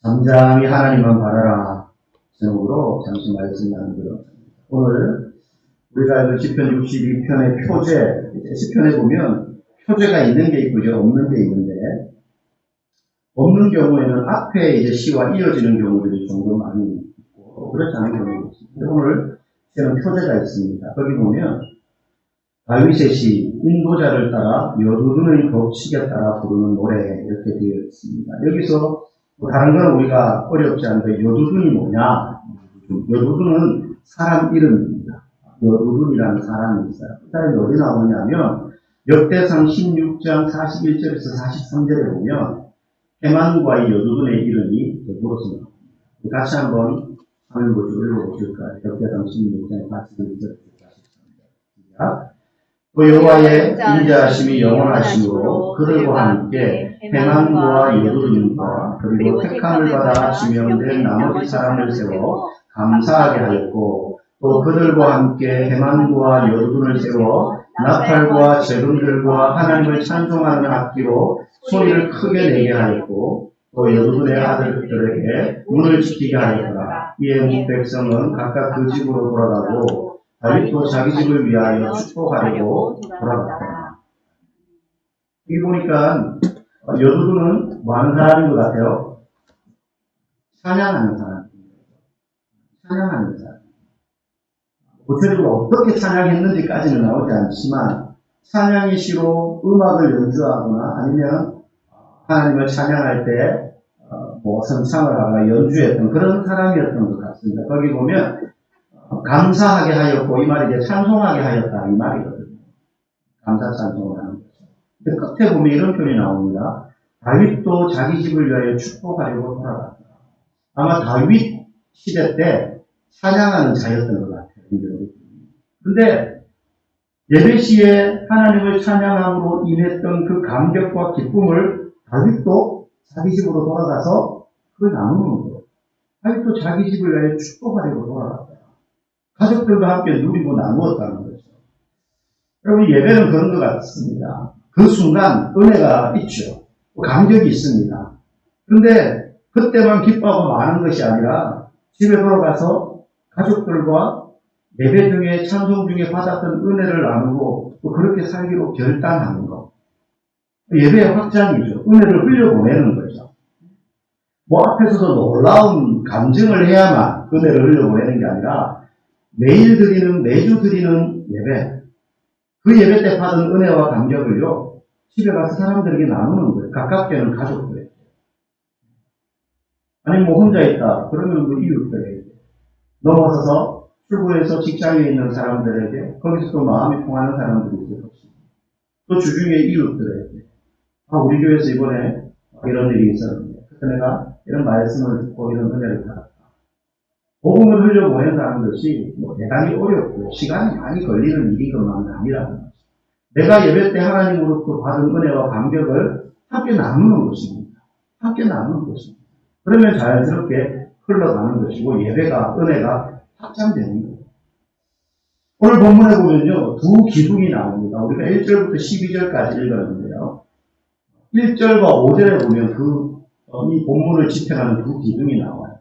잠잠히 하나님만 바라라 제목으로 잠시 말씀 나누도록 합니다. 오늘 우리가 시편 62편의 표제, 시편에 보면 표제가 있는 게 있고 없는 게 있는데, 없는 경우에는 앞에 시와 이어지는 경우들이 종종 많이 있고 그렇지 않은 경우도 있습니다. 오늘 시에는 표제가 있습니다. 거기 보면 다윗의 시, 인도자를 따라 여두둔의 법칙에 따라 부르는 노래 이렇게 되어 있습니다. 여기서 다른 건 우리가 어렵지 않은데 여두둔이 뭐냐? 여두둔은 사람 이름입니다. 여두둔이라는 사람이 있어요. 그 사람이 어디 나오냐면 역대상 16장 41절에서 43절에 보면 해만과 이 여두둔의 이름이 더불어서 나옵니다. 같이 한번 화면 보시고 읽어보실까요? 역대상 16장 41절에서 43절. 그 여호와의 인자하심이 영원하심으로 그들과 함께 해만과 여두둔과 그리고 택함을 받아 지명된 나머지 사람을 세워 감사하게 하였고, 또 그들과 함께 해만과 여두둔을 세워 나팔과 재금들과 하나님을 찬송하는 악기로 소리를 크게 내게 하였고, 또 여두둔의 아들들에게 문을 지키게 하였더라. 이에 뭇백성은 각각 그 집으로 돌아가고 다윗도 자기 집을 위하여 축복하려고 돌아갔다. 여기 보니까 여두둔은 뭐 하는 사람인 것 같아요? 찬양하는 사람입니다. 찬양하는 사람. 구체적으로 어떻게 찬양했는지까지는 나오지 않지만 찬양이 시로 음악을 연주하거나 아니면 하나님을 찬양할 때 선창을 하거나 연주했던 그런 사람이었던 것 같습니다. 거기 보면 감사하게 하였고, 이 말이 이제 찬송하게 하였다 이 말이거든요. 감사 찬송을 하는 거죠. 근데 끝에 보면 이런 표현이 나옵니다. 다윗도 자기 집을 위하여 축복하려고 돌아갔다. 아마 다윗 시대 때 찬양하는 자였던 것 같아요. 그런데 예배시에 하나님을 찬양함으로 인했던 그 감격과 기쁨을 다윗도 자기 집으로 돌아가서 그걸 나누는 거예요. 다윗도 자기 집을 위하여 축복하려고 돌아갔다. 가족들과 함께 누리고 나누었다는 거죠. 여러분, 예배는 그런 것 같습니다. 그 순간 은혜가 있죠. 감격이 있습니다. 그런데 그때만 기뻐하고 마는 것이 아니라 집에 돌아가서 가족들과 예배 중에 찬송 중에 받았던 은혜를 나누고 또 그렇게 살기로 결단하는 것. 예배의 확장이죠. 은혜를 흘려보내는 거죠. 앞에서도 놀라운 감정을 해야만 은혜를 흘려보내는 게 아니라 매일 드리는, 매주 드리는 예배, 그 예배 때 받은 은혜와 감격을요, 집에 가서 사람들에게 나누는 거예요. 가깝게는 가족들에게. 아니면 혼자 있다. 그러면 이웃들에게. 넘어서서 출근해서 직장에 있는 사람들에게, 거기서 또 마음이 통하는 사람들이 있을 것입니다. 또 주중에 이웃들에게. 우리 교회에서 이번에 이런 일이 있었는데, 그래서 내가 이런 말씀을 듣고 이런 은혜를 받았다. 복음을 흘려보낸다는 것이 대단히 어렵고 시간이 많이 걸리는 일인 것만은 아니라는 거죠. 내가 예배 때 하나님으로부터 받은 은혜와 감격을 함께 나누는 것입니다. 함께 나누는 것입니다. 그러면 자연스럽게 흘러가는 것이고 예배가, 은혜가 확장되는 거예요. 오늘 본문에 보면요, 두 기둥이 나옵니다. 우리가 1절부터 12절까지 읽었는데요. 1절과 5절에 보면 이 본문을 지탱하는 두 기둥이 나와요.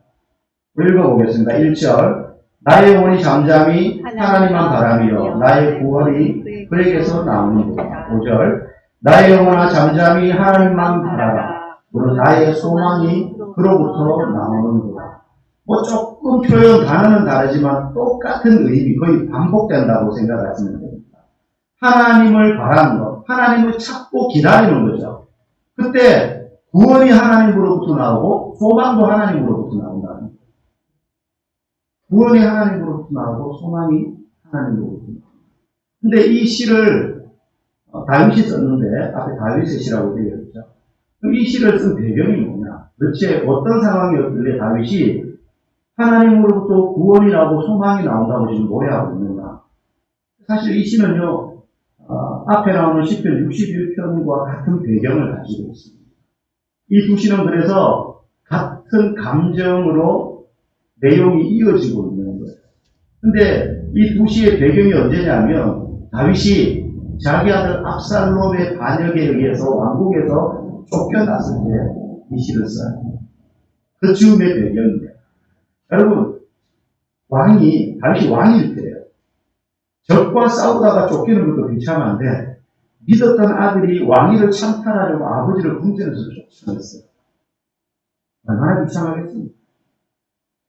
읽어보겠습니다. 1절. 나의 영혼이 잠잠히 하나님만 바라며 나의 구원이 그에게서 나오는도다. 5절. 나의 영혼아 잠잠히 하나님만 바라라. 물론 나의 소망이 그로부터 나오는도다. 조금 표현 단어는 다르지만 똑같은 의미, 거의 반복된다고 생각하시면 됩니다. 하나님을 바라는 것, 하나님을 찾고 기다리는 거죠. 그때 구원이 하나님으로부터 나오고 소망도 하나님으로부터 나온다는 거예요. 구원이 하나님으로부터 나오고 소망이 하나님으로부터 나옵니다. 근데 이 시를 다윗이 썼는데 앞에 다윗의 시라고 되어 있죠. 그럼 이 시를 쓴 배경이 뭐냐? 도대체 어떤 상황이었길래 다윗이 하나님으로부터 구원이 나오고 소망이 나온다고 지금 노래하고 있는가? 사실 이 시는요, 앞에 나오는 시편 61편과 같은 배경을 가지고 있습니다. 이 두 시는 그래서 같은 감정으로 내용이 이어지고 있는 거예요. 근데 이 두 시의 배경이 언제냐면 다윗이 자기 아들 압살롬의 반역에 의해서 왕국에서 쫓겨났을 때 이 시를 써요. 그 즈음의 배경입니다. 여러분, 다윗이 왕일 때예요. 적과 싸우다가 쫓기는 것도 비참한데, 믿었던 아들이 왕위를 찬탈하려고 아버지를 궁전에서 쫓아냈어요. 얼마나 비참하겠습니까?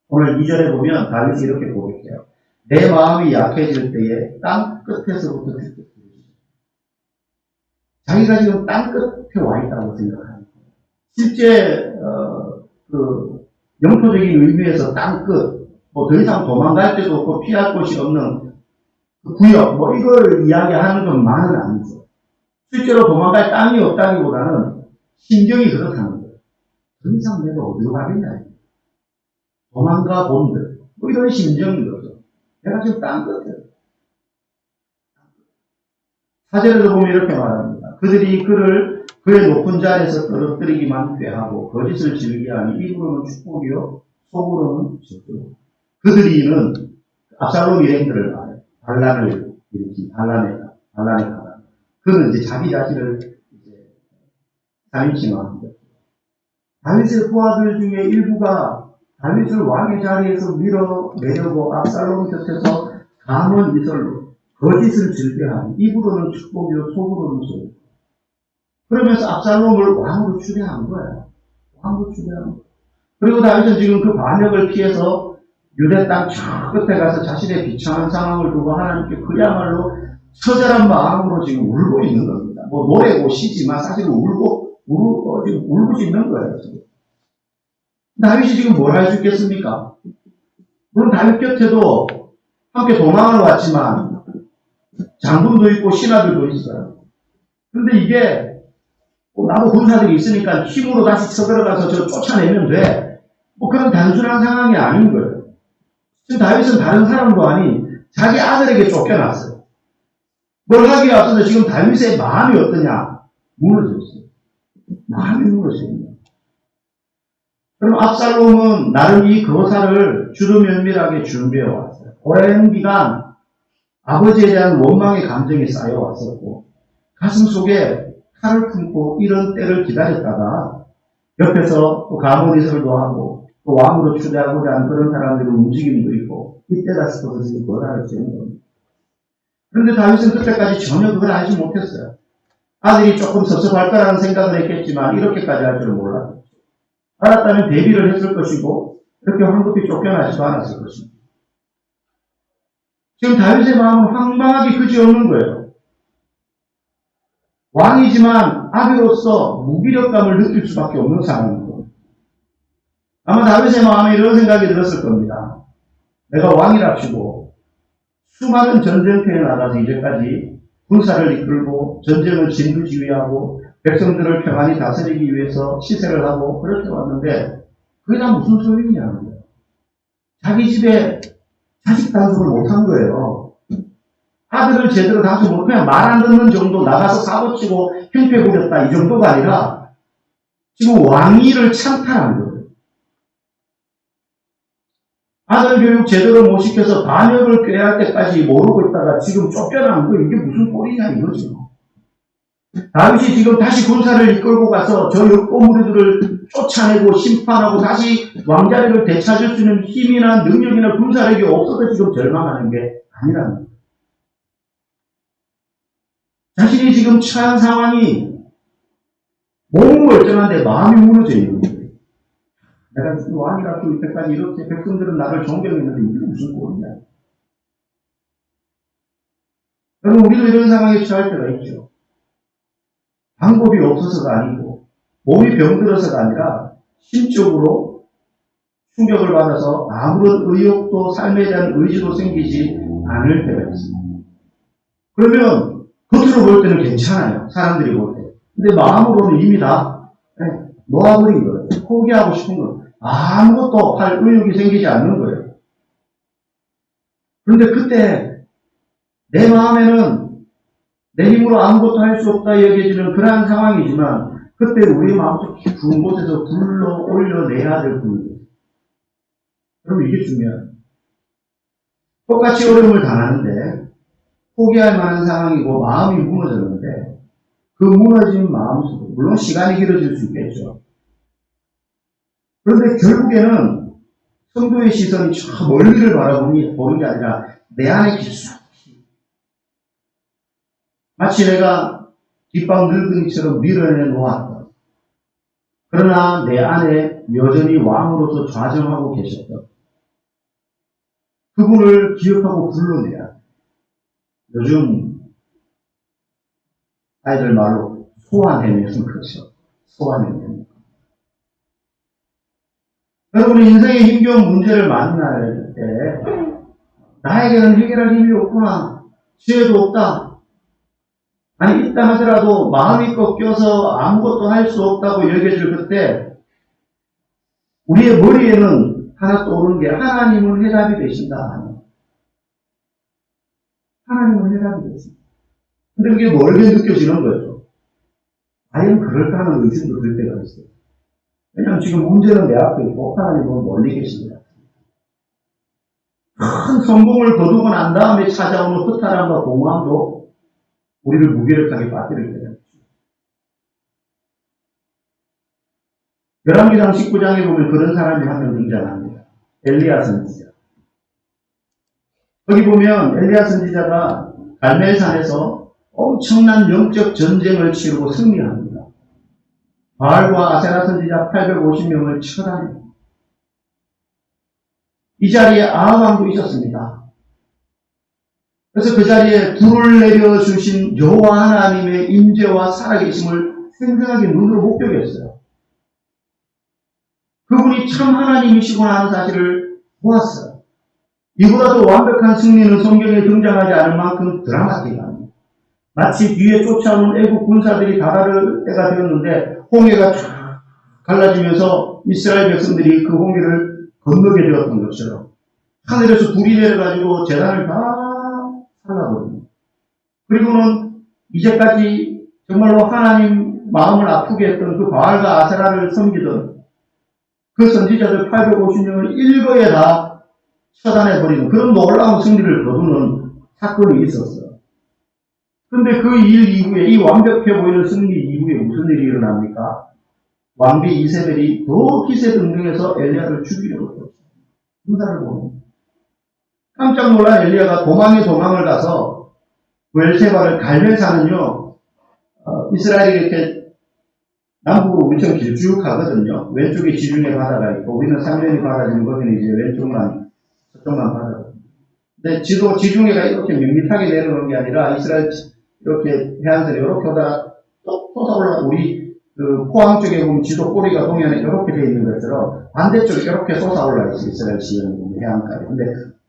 오늘 2절에 보면 다윗이 이렇게 고백해요. 내 마음이 약해질 때에 땅 끝에서부터 주께 부르시죠. 자기가 지금 땅 끝에 와 있다고 생각합니다. 실제 영토적인 의미에서 땅 끝, 더 이상 도망갈 데도 없고 피할 곳이 없는 그 구역, 이걸 이야기하는 것만은 아니죠. 실제로 도망갈 땅이 없다기보다는 심경이 그렇다는 거예요. 더 이상 내가 어디로 가겠냐. 도망가 본들. 이런 심정인 거죠. 내가 지금 땅 끝에. 4절에도 보면 이렇게 말합니다. 그들이 그를 그의 높은 자리에서 떨어뜨리기만 꾀하고 거짓을 지르게 하니 입으로는 축복이요 속으로는 저주로. 그들이는 압살롬 일행들을 말해요. 반란을 일으킨 반란의 가다. 그는 이제 자기 자신을 이제 3인칭화한 거죠. 다윗의 부하들 중에 일부가 다윗을 왕의 자리에서 밀어내려고 압살롬 곁에서 감언 이설로 거짓을 즐겨하니 입으로는 축복이요 속으로는 저주. 그러면서 압살롬을 왕으로 추대한 거예요. 왕으로 추대한 거예요. 그리고 다윗은 지금 그 반역을 피해서 유대 땅 저 끝에 가서 자신의 비참한 상황을 두고 하나님께 그야말로 처절한 마음으로 지금 울고 있는 겁니다. 노래고 시지만 사실은 지금 울고 있는 거예요, 지금. 다윗이 지금 뭘 할 수 있겠습니까? 물론 다윗 곁에도 함께 도망을 왔지만 장군도 있고 신하들도 있어요. 그런데 이게 나도 군사들이 있으니까 힘으로 다시 쳐들어가서 저 쫓아내면 돼. 그런 단순한 상황이 아닌 거예요. 지금 다윗은 다른 사람도 아닌 자기 아들에게 쫓겨났어요. 뭘 하기에 앞서서 지금 다윗의 마음이 어떠냐? 무너졌어요. 마음이 무너집니다. 그럼 압살롬은 나름 이 거사를 주도면밀하게 준비해 왔어요. 오랜 기간 아버지에 대한 원망의 감정이 쌓여왔었고 가슴 속에 칼을 품고 이런 때를 기다렸다가 옆에서 또 가문이설도 하고 또 왕으로 추대하고자 하는 그런 사람들의 움직임도 있고 이때다 싶어서 지금 거사를 지은 겁니다. 그런데 다윗은 그때까지 전혀 그걸 알지 못했어요. 아들이 조금 섭섭할 거라는 생각을 했겠지만 이렇게까지 할 줄은 몰랐죠. 알았다면 대비를 했을 것이고 이렇게 황급히 쫓겨나지도 않았을 것입니다. 지금 다윗의 마음은 황망하기 그지없는 거예요. 왕이지만 아비로서 무기력감을 느낄 수밖에 없는 상황입니다. 아마 다윗의 마음에 이런 생각이 들었을 겁니다. 내가 왕이랍시고 수많은 전쟁터에 나가서 이제까지 군사를 이끌고 전쟁을 진두지휘하고 백성들을 평안히 다스리기 위해서 시세를 하고 그렇게 왔는데 그게 다 무슨 소용이냐는 거예요. 자기 집에 자식 단속을 못한 거예요. 아들을 제대로 단속 못, 그냥 말 안 듣는 정도 나가서 사고치고 행패 부렸다 이 정도가 아니라 지금 왕위를 찬탈한 거예요. 아들 교육 제대로 못 시켜서 반역을 꾀할 때까지 모르고 있다가 지금 쫓겨나는 거 이게 무슨 꼴이냐 이거죠. 다윗이 지금 다시 군사를 이끌고 가서 저 역고무리들을 쫓아내고 심판하고 다시 왕자리를 되찾을 수 있는 힘이나 능력이나 군사력이 없어서 지금 절망하는 게 아니라는 거예요. 자신이 지금 처한 상황이 몸은 멀쩡한데 마음이 무너져 있는 거예요. 내가 왕이라고 이때까지 이렇게 백성들은 나를 존경했는데 이게 무슨 꼴이냐. 여러분 우리도 이런 상황에 처할 때가 있죠. 방법이 없어서가 아니고 몸이 병들어서가 아니라 심적으로 충격을 받아서 아무런 의욕도 삶에 대한 의지도 생기지 않을 때가 있습니다. 그러면 겉으로 볼 때는 괜찮아요. 사람들이 볼 때. 근데 마음으로는 이미 다 놓아버린 거예요. 포기하고 싶은 거예요. 아무것도 할 의욕이 생기지 않는 거예요. 그런데 그때 내 마음에는 내 힘으로 아무것도 할 수 없다 여겨지는 그러한 상황이지만 그때 우리 마음속 깊은 곳에서 불러 올려내야 될 분이에요. 그럼 이게 중요해요. 똑같이 어려움을 당하는데 포기할 만한 상황이고 마음이 무너졌는데 그 무너진 마음 속에 물론 시간이 길어질 수 있겠죠. 그런데 결국에는 성도의 시선이 저 멀리를 보는 게 아니라 내 안에 깊숙이 마치 내가 뒷방 늙은이처럼 밀어내 놓았다. 그러나 내 안에 여전히 왕으로서 좌정하고 계셨다. 그분을 기억하고 불러내야 돼. 요즘 아이들 말로 소환해내면 그렇죠. 소환해내면. 여러분 인생의 힘겨운 문제를 만날 때 나에게는 해결할 힘이 없구나. 지혜도 없다. 아니 있다 하더라도 마음이 꺾여서 아무것도 할 수 없다고 여겨질 그때 우리의 머리에는 하나 떠오르는 게 하나님은 해답이 되신다. 하나님은 해답이 되신다. 근데 그게 멀게 느껴지는 거죠. 과연 그럴까 하는 의심도 들 때가 있어요. 왜냐하면 지금 문제는 내 앞에 있고 하나님은 멀리 계십니다. 큰 성공을 거두고 난 다음에 찾아오는 허탈함과 공허함도 우리를 무기력하게 빠뜨리게 됩니다. 열왕기상 19장에 보면 그런 사람이 한 명 등장합니다. 엘리야 선지자. 거기 보면 엘리야 선지자가 갈멜산에서 엄청난 영적 전쟁을 치르고 승리합니다. 바알과 아세라 선지자 850명을 처단합니다. 이 자리에 아합 왕도 있었습니다. 그래서 그 자리에 불을 내려주신 여호와 하나님의 임재와 살아계심을 생생하게 눈으로 목격했어요. 그분이 참 하나님이시구나 하는 사실을 보았어요. 이보다도 완벽한 승리는 성경에 등장하지 않을 만큼 드라마틱합니다. 마치 뒤에 쫓아오는 애국 군사들이 다다를 때가 되었는데 홍해가 쫙 갈라지면서 이스라엘 백성들이 그 홍해를 건너게 되었던 것처럼 하늘에서 불이 내려가지고 재단을 다 살라버립니다. 그리고는 이제까지 정말로 하나님 마음을 아프게 했던 그 바알과 아세라를 섬기던 그 선지자들 850명을 일거에 다 처단해버리는 그런 놀라운 승리를 거두는 사건이 있었어요. 그런데 그 일 이후에 이 완벽해 보이는 승리 이후에 무슨 일이 일어납니까? 왕비 이세벨이 더 기세등등해서 엘리야를 죽이려고 했어요. 군사를 보는. 깜짝 놀란 엘리야가 도망을 가서 부엘세바를 갈멜산은요, 이스라엘이 이렇게 남북으로 엄청 길쭉하거든요. 왼쪽에 지중해 바다가 있고 우리는 상면이 바다지는 거기는 이제 왼쪽만 저쪽만 바다거든요. 근데 지중해가 이렇게 밋밋하게 내려오는 게 아니라 이스라엘 이렇게 해안선이 이렇게 오다가 또 솟아올라 우리 그 포항 쪽에 보면 지도 꼬리가 동해안에 이렇게 되어 있는 것처럼 반대쪽에 이렇게 솟아올라 있어요. 이스라엘 지형이 해안가에. 근데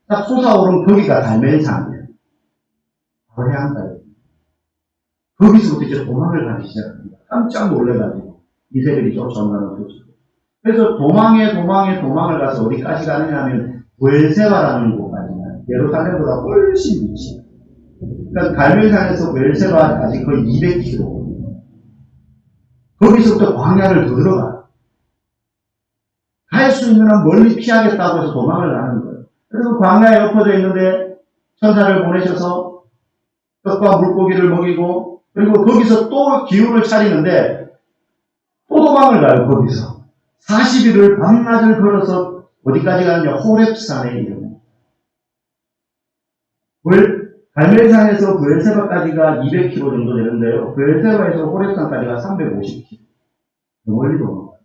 딱 솟아오른 거기가 갈멜산이에요. 바로 해안가에. 거기서부터 이제 도망을 가기 시작합니다. 깜짝 놀래가지고 이세벨이 쫓아온다는 거죠. 그래서 도망을 가서 어디까지 가느냐 하면 부엘세바라는 곳까지 가요. 예루살렘보다 훨씬 위치. 그러니까 갈멜산에서 부엘세바까지 거의 200km. 거기서부터 광야를 더 들어가요. 갈 수 있는 한 멀리 피하겠다고 해서 도망을 가는 거예요. 그래서 광야에 엎어져 있는데 천사를 보내셔서 떡과 물고기를 먹이고 그리고 거기서 또 기운을 차리는데 또 도망을 가요. 거기서 40일을 밤낮을 걸어서 어디까지 가느냐 호렙산에 이릅니다. 갈멜산에서 부엘세바까지가 200km 정도 되는데요. 부엘세바에서 호렙산까지가 350km. 멀리 도망가요.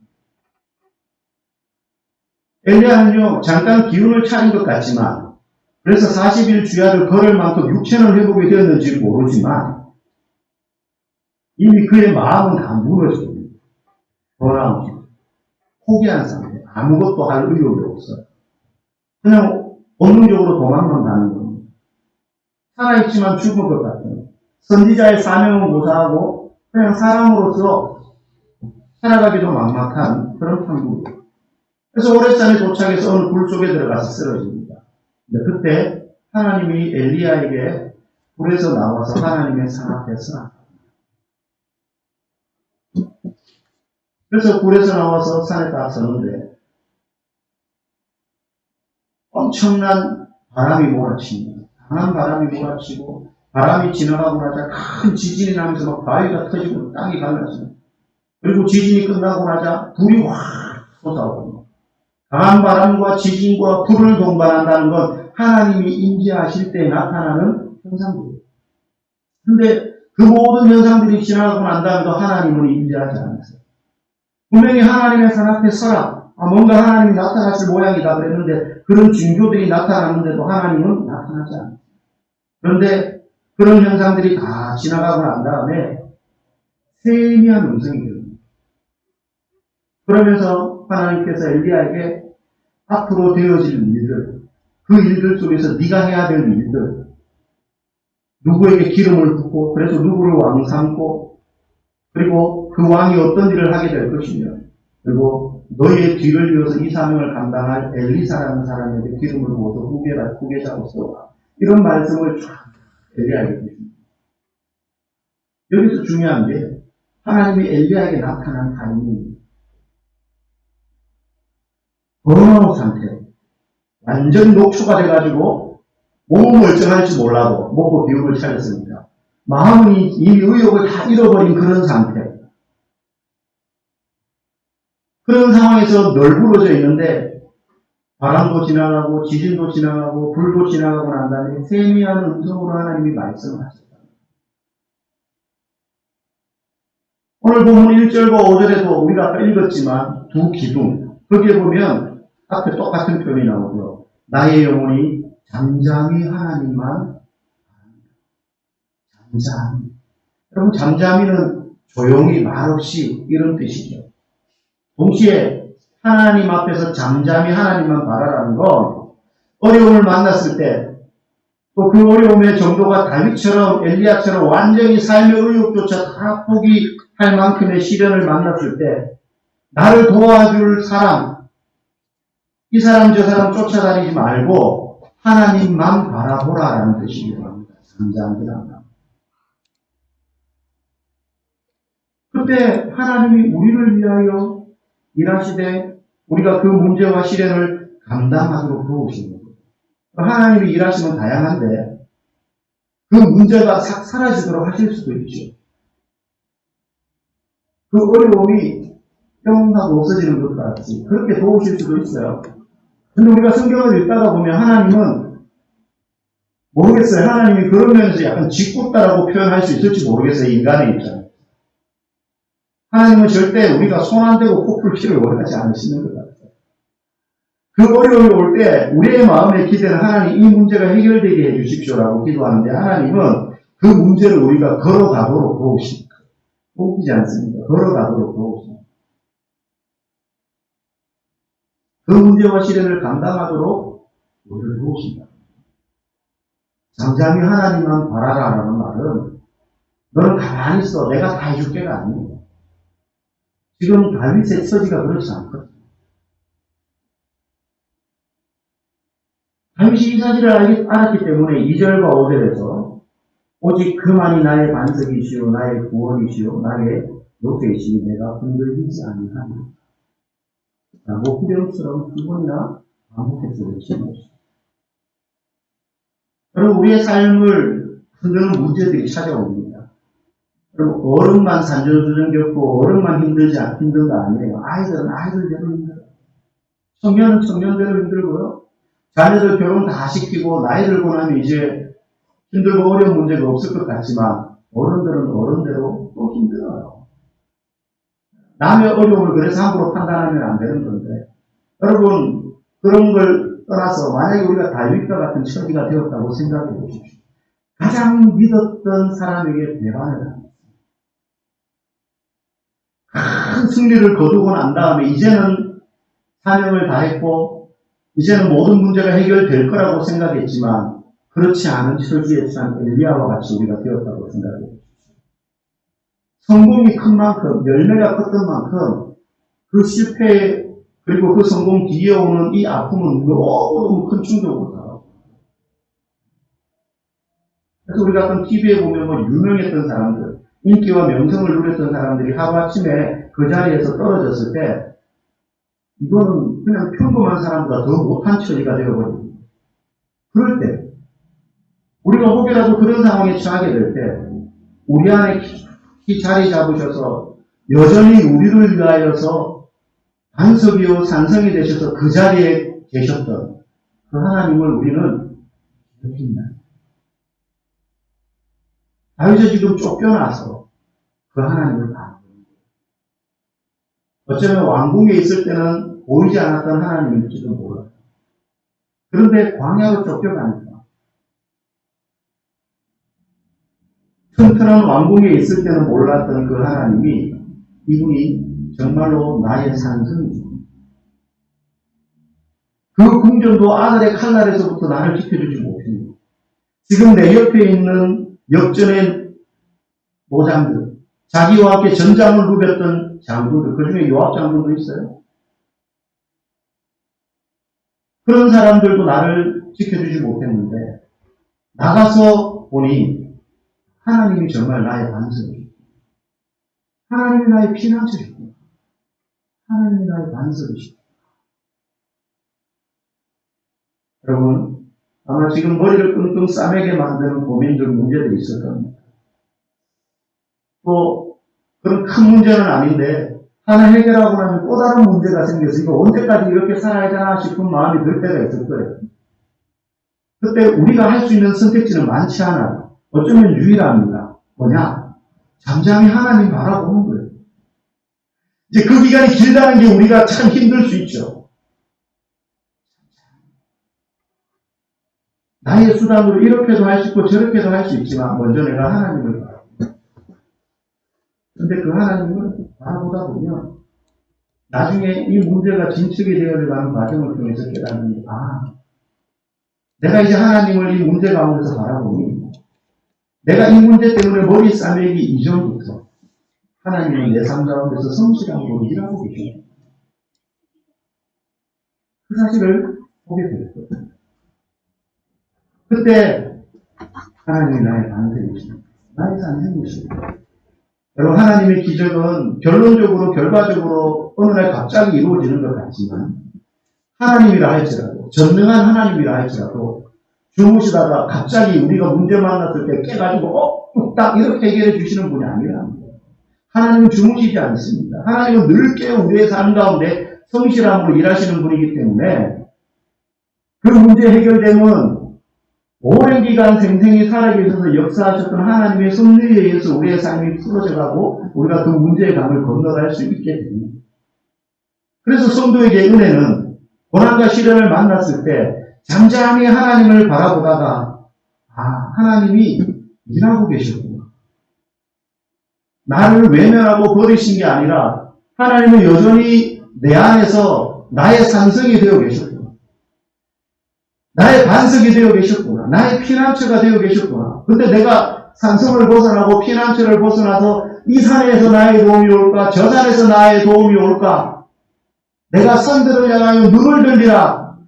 엘리야는요 잠깐 기운을 차린 것 같지만 그래서 40일 주야를 걸을 만큼 육체는 회복이 되었는지 모르지만 이미 그의 마음은 다 무너집니다. 번아웃, 포기한 상태, 아무것도 할 의욕이 없어요. 그냥 본능적으로 도망만 가는 겁니다. 살아있지만 죽을 것 같아요. 선지자의 사명은 고사하고 그냥 사람으로서 살아가기도 막막한 그런 판국이에요. 그래서 호렙산에 도착해서 어느 굴 속에 들어가서 쓰러집니다. 근데 그때 하나님이 엘리야에게 불에서 나와서 하나님의 산 앞에 서라. 그래서 굴에서 나와서 산에 딱 서는데 엄청난 바람이 몰아칩니다. 강한 바람이 몰아치고 바람이 지나가고 나자 큰 지진이 나면서 막 바위가 터지고 땅이 갈라지고 그리고 지진이 끝나고 나자 불이 확 솟아오고 강한 바람과 지진과 불을 동반한다는 건 하나님이 임재하실 때 나타나는 현상들이에요. 근데 그 모든 현상들이 지나가고 난 다음에도 하나님은 임재하지 않으세요. 분명히 하나님의 산 앞에 서라. 뭔가 하나님이 나타나실 모양이다 그랬는데 그런 징조들이 나타났는데도 하나님은 나타나지 않아요. 그런데 그런 현상들이 다 지나가고 난 다음에 세미한 음성이 들립니다. 그러면서 하나님께서 엘리야에게 앞으로 되어질 일들, 그 일들 속에서 네가 해야 될 일들, 누구에게 기름을 붓고 그래서 누구를 왕 삼고 그리고 그 왕이 어떤 일을 하게 될 것이며 그리고 너희의 뒤를 이어서 이 사명을 감당할 엘리사라는 사람에게 기름을 부어서 후계자로서 이런 말씀을 쫙 엘리야에게 주십니다. 여기서 중요한 게 하나님이 엘리야에게 나타난 타이밍입니다. 번아웃 상태, 완전히 녹초가 돼가지고 몸은 멀쩡할지 몰라도 먹고 기운을 차렸습니다. 마음은 이미 의욕을 다 잃어버린 그런 상태. 그런 상황에서 널브러져 있는데 바람도 지나가고 지진도 지나가고 불도 지나가고 난 다음에 세미한 음성으로 하나님이 말씀을 하셨다. 오늘 본문 1절과 5절에도 우리가 아까 읽었지만 두 기둥, 거기에 보면 앞에 똑같은 표현이 나오죠. 나의 영혼이 잠잠히 하나님만 잠잠히. 여러분 잠잠히는 조용히 말없이 이런 뜻이죠. 동시에 하나님 앞에서 잠잠히 하나님만 바라라는 건 어려움을 만났을 때 또 그 어려움의 정도가 다윗처럼 엘리야처럼 완전히 삶의 의욕조차 다 포기할 만큼의 시련을 만났을 때 나를 도와줄 사람, 이 사람 저 사람 쫓아다니지 말고 하나님만 바라보라라는 뜻이기도 합니다. 잠잠히라는 말. 그때 하나님이 우리를 위하여 일하시되 우리가 그 문제와 시련을 감당하도록 도우시는 거예요. 하나님이 일하시면 다양한데 그 문제가 싹 사라지도록 하실 수도 있죠. 그 어려움이 뿅 하고 없어지는 것 같이 그렇게 도우실 수도 있어요. 근데 우리가 성경을 읽다가 보면 하나님은 모르겠어요. 하나님이 그런 면에서 약간 짓궂다라고 표현할 수 있을지 모르겠어요. 인간의 입장에. 하나님은 절대 우리가 손 안 대고 코 풀기를 원하지 않으시는 것 같아요. 그 어려움이 올 때 우리의 마음의 기대는 하나님 이 문제가 해결되게 해주십시오라고 기도하는데 하나님은 그 문제를 우리가 걸어가도록 도우십니다. 웃기지 않습니다. 걸어가도록 도우십니다. 그 문제와 시련을 감당하도록 우리를 도우십니다. 잠잠히 하나님만 바라라라는 말은 너는 가만히 있어 내가 다 해줄게가 아니에요. 지금 다윗의 처지가 그렇지 않거든요. 다윗이 이 사실을 알았기 때문에 2절과 5절에서 오직 그만이 나의 반석이시오 나의 구원이시오 나의 요새이시니 내가 흔들리지 아니하니 라고 후렴처럼 두 번이나 반복해서 외치는 것입니다. 여러분 우리의 삶을 흔드는 문제들이 찾아옵니다. 여러분 어른만 산전수전 겪고 어른만 힘든가 아니에요. 아이들은 아이들대로 힘들어요. 청년은 청년대로 힘들고요. 자녀들 결혼 다 시키고 나이 들고 나면 이제 힘들고 어려운 문제가 없을 것 같지만 어른들은 어른대로 또 힘들어요. 남의 어려움을 그래서 함부로 판단하면 안 되는 건데 여러분 그런 걸 떠나서 만약에 우리가 다윗과 같은 처지가 되었다고 생각해 보십시오. 가장 믿었던 사람에게 배반을 합니다. 큰 승리를 거두고 난 다음에 이제는 사명을 다했고 이제는 모든 문제가 해결될 거라고 생각했지만 그렇지 않은 처지에 처한 엘리야와 같이 우리가 되었다고 생각해 보십시오. 성공이 큰 만큼 열매가 컸던 만큼 그 실패 그리고 그 성공 뒤에 오는 이 아픔은 너무 큰 충격으로 다가옵니다. 그래서 우리가 어떤 TV에 보면 뭐 유명했던 사람들 인기와 명성을 누렸던 사람들이 하루아침에 그 자리에서 떨어졌을 때 이거는 그냥 평범한 사람보다 더 못한 처지가 되어버립니다. 그럴 때 우리가 혹여라도 그런 상황에 처하게 될 때 우리 안에 깊이 자리 잡으셔서 여전히 우리를 위하여서 반석이요 산성이 되셔서 그 자리에 계셨던 그 하나님을 우리는 느낀다. 다윗이 지금 쫓겨나서 그 하나님을 바라보는 거예요. 어쩌면 왕궁에 있을 때는 보이지 않았던 하나님일지도 몰라요. 그런데 광야로 쫓겨가니까 튼튼한 왕궁에 있을 때는 몰랐던 그 하나님이 이분이 정말로 나의 산성이죠. 그 궁전도 아들의 칼날에서부터 나를 지켜주지 못했습니다. 지금 내 옆에 있는 역전의 모장들, 자기와 함께 전장을 누볐던 장군들, 그 중에 요압 장군도 있어요. 그런 사람들도 나를 지켜주지 못했는데 나가서 보니 하나님이 정말 나의 반석이고 하나님이 나의 피난처시고 하나님이 나의 반석이시고 여러분 아마 지금 머리를 끙끙 싸매게 만드는 고민들 문제들이 있을 겁니다. 또 그런 큰 문제는 아닌데 하나 해결하고 나면 또 다른 문제가 생겨서 이거 언제까지 이렇게 살아야 되나 싶은 마음이 들 때가 있을 거예요. 그때 우리가 할 수 있는 선택지는 많지 않아요. 어쩌면 유일합니다. 뭐냐? 잠잠히 하나님 바라보는 거예요. 이제 그 기간이 길다는 게 우리가 참 힘들 수 있죠. 나의 수단으로 이렇게도 할 수 있고 저렇게도 할 수 있지만 먼저 내가 하나님을 바라봅니다. 그런데 그 하나님을 바라보다 보면 나중에 이 문제가 진척이 되어가는 과정을 통해서 깨닫는 게 내가 이제 하나님을 이 문제 가운데서 바라보니 내가 이 문제 때문에 머리 싸매기 이전부터 하나님은 내 삶 가운데서 성실함으로 일하고 계십니다. 그 사실을 보게 되었거든요. 그때 하나님이 나의 반석이십니다. 나의 산성이십니다. 여러분 하나님의 기적은 결론적으로 결과적으로 어느 날 갑자기 이루어지는 것 같지만 하나님이라 할지라도 전능한 하나님이라 할지라도 주무시다가 갑자기 우리가 문제 만났을 때 깨가지고 뚝딱 이렇게 해결해 주시는 분이 아니랍니다. 하나님은 주무시지 않습니다. 하나님은 늘 깨어 우리의 삶 가운데 성실함으로 일하시는 분이기 때문에 그 문제 해결되면 오랜 기간 생생히 살아계셔서 역사하셨던 하나님의 섭리에 의해서 우리의 삶이 풀어져가고 우리가 그 문제의 강을 건너갈 수 있게 됩니다. 그래서 성도에게 은혜는 고난과 시련을 만났을 때 잠잠히 하나님을 바라보다가 하나님이 일하고 계셨구나. 나를 외면하고 버리신 게 아니라 하나님은 여전히 내 안에서 나의 산성이 되어 계셨구나. 나의 반석이 되어 계셨구나. 나의 피난처가 되어 계셨구나. 근데 내가 산성을 벗어나고 피난처를 벗어나서 이 산에서 나의 도움이 올까? 저 산에서 나의 도움이 올까? 내가 산들을 향하여 눈을 들리라.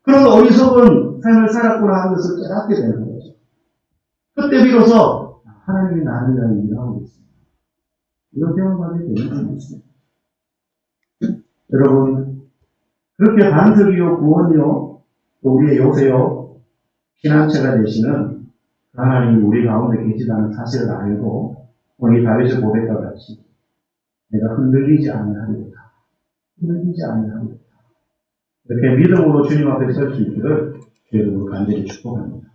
그런 어리석은 삶을 살았구나 하는 것을 깨닫게 되는 거죠. 그때 비로소 하나님이 나를 위하여 일하고 있습니다. 이런 경험하게 되는 것입니다. 여러분, 그렇게 반석이요 구원이요 또 우리의 요새요 피난처가 되시는 하나님이 우리 가운데 계시다는 사실을 알고 오늘 다윗의 고백과 같이 내가 흔들리지 아니하리로다. 흔들리지 아니하리로다. 이렇게 믿음으로 주님 앞에 설 수 있기를 주의 이름으로 간절히 축복합니다.